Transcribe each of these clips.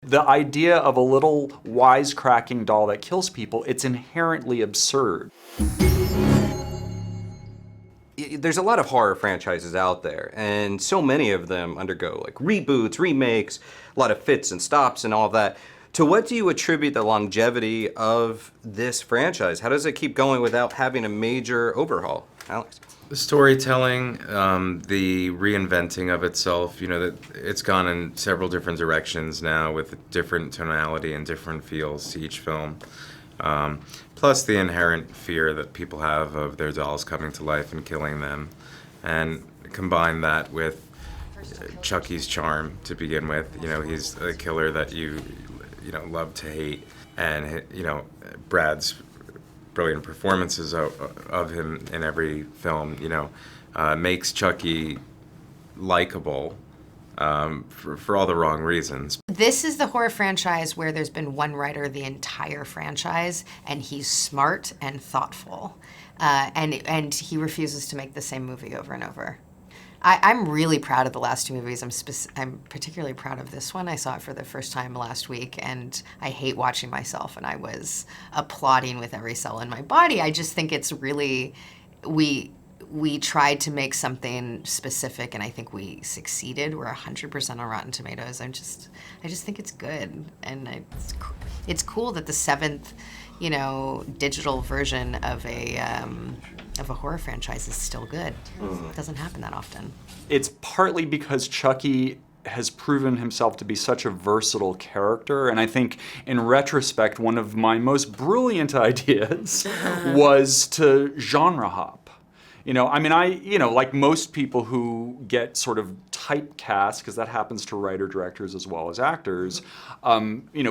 the idea of a little wisecracking doll that kills people, it's inherently absurd. There's a lot of horror franchises out there, and so many of them undergo like reboots, remakes, a lot of fits and stops and all of that. To what do you attribute the longevity of this franchise? How does it keep going without having a major overhaul? Alex? The storytelling, the reinventing of itself, that it's gone in several different directions now with different tonality and different feels to each film. Plus the inherent fear that people have of their dolls coming to life and killing them. And combine that with Chucky's Charm to begin with. He's a killer that you love to hate. And, Brad's brilliant performances of him in every film, makes Chucky likable for all the wrong reasons. This is the horror franchise where there's been one writer the entire franchise, and he's smart and thoughtful, and he refuses to make the same movie over and over. I'm really proud of the last two movies. I'm particularly proud of this one. I saw it for the first time last week, and I hate watching myself, and I was applauding with every cell in my body. I just think it's really, we tried to make something specific, and I think we succeeded. We're 100% on Rotten Tomatoes. I just think it's good, and it's cool that the seventh, digital version of a horror franchise is still good. It doesn't happen that often. It's partly because Chucky has proven himself to be such a versatile character, and I think in retrospect, one of my most brilliant ideas was to genre hop. Like most people who get sort of typecast, because that happens to writer-directors as well as actors,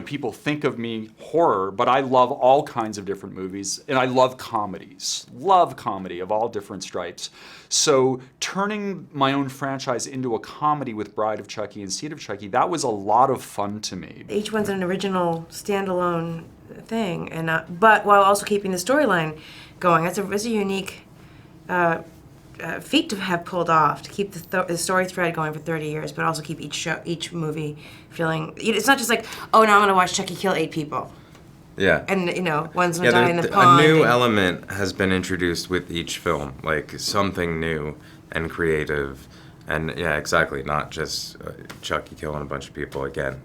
people think of me horror, but I love all kinds of different movies, and I love comedies. Love comedy of all different stripes. So turning my own franchise into a comedy with Bride of Chucky and Seed of Chucky, that was a lot of fun to me. Each one's an original, standalone thing, and but while also keeping the storyline going. It's a unique feat to have pulled off, to keep the story thread going for 30 years, but also keep each movie feeling. It's not just like, oh, now I'm gonna watch Chucky kill 8 people. Yeah. And one's gonna die in the pond. A new element has been introduced with each film, like something new and creative, and yeah, exactly, not just Chucky killing a bunch of people again.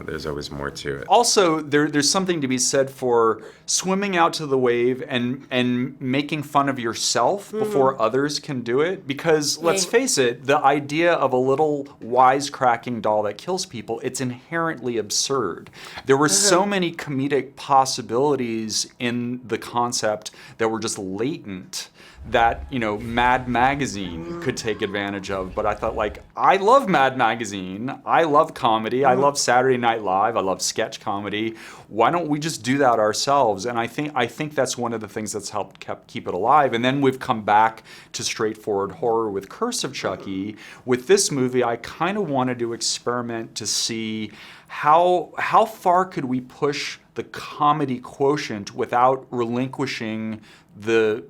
There's always more to it. Also, there's something to be said for swimming out to the wave and making fun of yourself before others can do it. Because let's face it, the idea of a little wisecracking doll that kills people, it's inherently absurd. There were so many comedic possibilities in the concept that were just latent that, Mad Magazine could take advantage of. But I thought, I love Mad Magazine, I love comedy, I love Saturday Night Live, I love sketch comedy. Why don't we just do that ourselves? And I think that's one of the things that's helped keep it alive. And then we've come back to straightforward horror with Curse of Chucky. With this movie, I kind of wanted to experiment to see how far could we push the comedy quotient without relinquishing the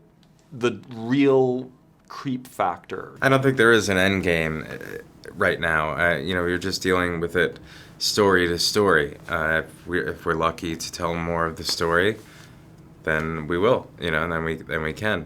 real creep factor. I don't think there is an end game right now. You're just dealing with it story to story. If we're lucky to tell more of the story, then we will, and then we can.